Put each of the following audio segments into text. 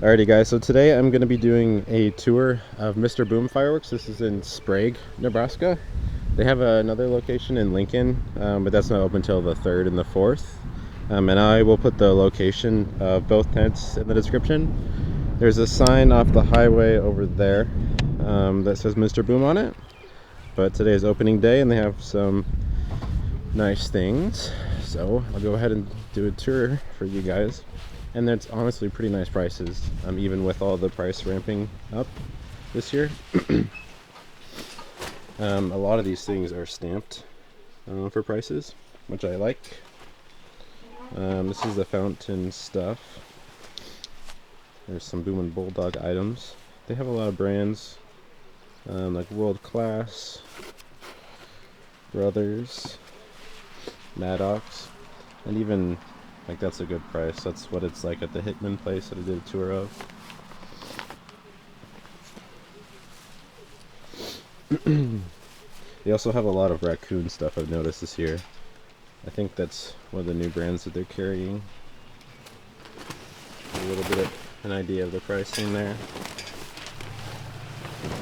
Alrighty guys, so today I'm going to be doing a tour of Mr. Boom Fireworks. This is in Sprague, Nebraska. They have another location in Lincoln, but that's not open until the 3rd and the 4th. And I will put the location of both tents in the description. There's a sign off the highway over there that says Mr. Boom on it. But today is opening day and they have some nice things. So I'll go ahead and do a tour for you guys. And that's honestly pretty nice prices, even with all the price ramping up this year. A lot of these things are stamped for prices, which I like. This is the fountain stuff. There's some Boom and Bulldog items. They have a lot of brands like World Class, Brothers, Maddox, and even like that's a good price. That's what it's like at the Hickman place that I did a tour of. They also have a lot of raccoon stuff I've noticed this year. I think that's one of the new brands that they're carrying. A little bit of an idea of the pricing there.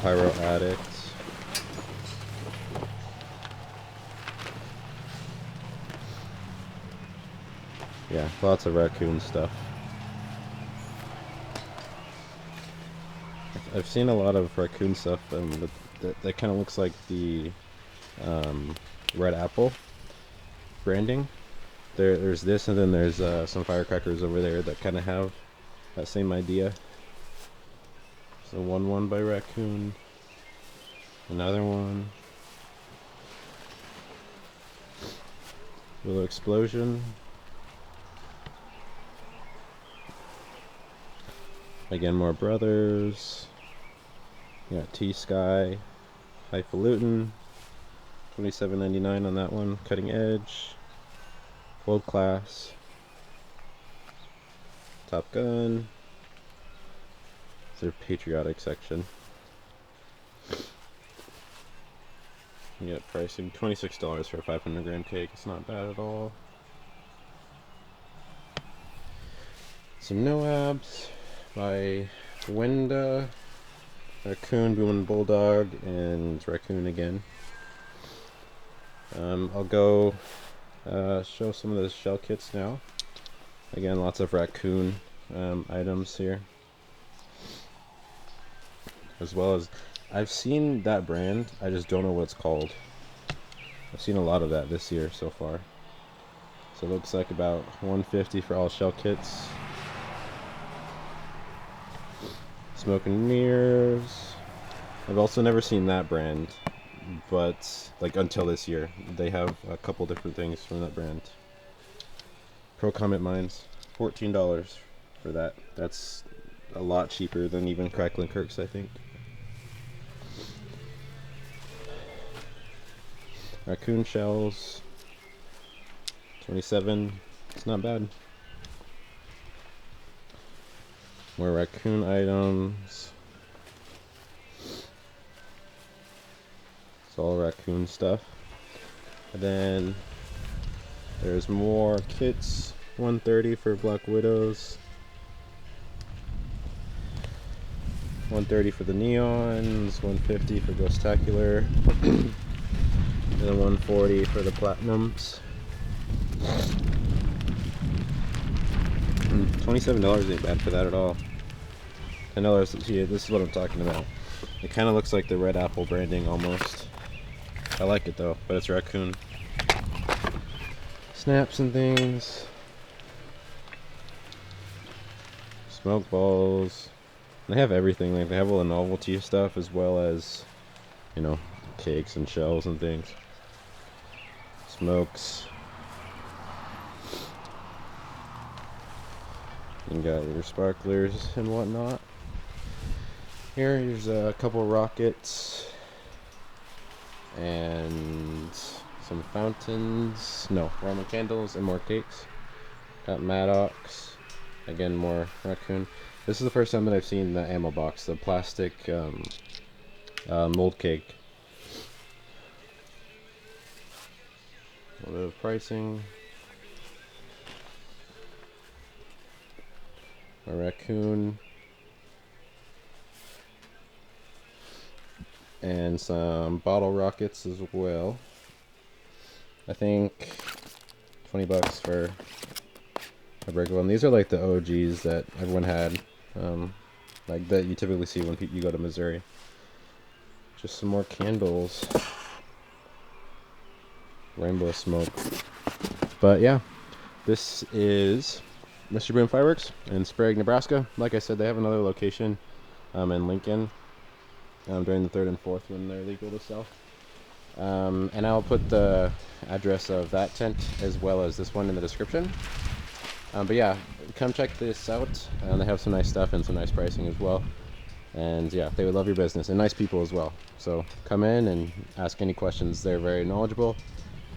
Pyro Addict. Yeah, lots of raccoon stuff. I've seen a lot of raccoon stuff, that kind of looks like the Red Apple branding. There's this, and then there's some firecrackers over there that kind of have that same idea. So one by Raccoon, another one, Willow Explosion, again more Brothers. You got T-Sky, Highfalutin, $27.99 on that one. Cutting Edge, World Class, Top Gun. It's their patriotic section. You get pricing $26 for a 500 gram cake. It's not bad at all. Some Noabs by Wenda, Raccoon, Boom and Bulldog, and Raccoon again. I'll go show some of the shell kits now. Again, lots of Raccoon items here. As well as, I've seen that brand, I just don't know what it's called. I've seen a lot of that this year so far. So it looks like about $150 for all shell kits. Smoke and Mirrors. I've also never seen that brand, but like until this year. They have a couple different things from that brand. Pro Comet Mines, $14 for that. That's a lot cheaper than even Cracklin' Kirk's, I think. Raccoon shells, 27. It's not bad. More raccoon items. It's all raccoon stuff. And then there's more kits. $130 for Black Widows. $130 for the neons. $150 for Ghostacular. And then $140 for the platinums. $27 ain't bad for that at all. $10. Yeah, this is what I'm talking about. It kind of looks like the Red Apple branding almost. I like it though, but it's raccoon. Snaps and things. Smoke balls. They have everything. Like they have all the novelty stuff as well as, you know, cakes and shells and things. Smokes. You got your sparklers and whatnot. Here's a couple rockets and some fountains. No, Roman candles and more cakes. Got Maddox. Again, more raccoon. This is the first time that I've seen the ammo box, the plastic mold cake. A little bit of pricing. A raccoon. and some bottle rockets as well. I think 20 bucks for a regular one. These are like the OGs that everyone had, like that you typically see when you go to Missouri. Just some more candles. Rainbow smoke. But yeah, this is Mr. Boom Fireworks in Sprague, Nebraska. Like I said, they have another location in Lincoln during the 3rd and 4th when they're legal to sell. And I'll put the address of that tent as well as this one in the description. But yeah, come check this out. They have some nice stuff and some nice pricing as well. And yeah, they would love your business, and nice people as well. So come in and ask any questions. They're very knowledgeable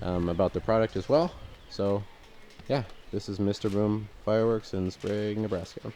about the product as well. So yeah, this is Mr. Boom Fireworks in Sprague, Nebraska.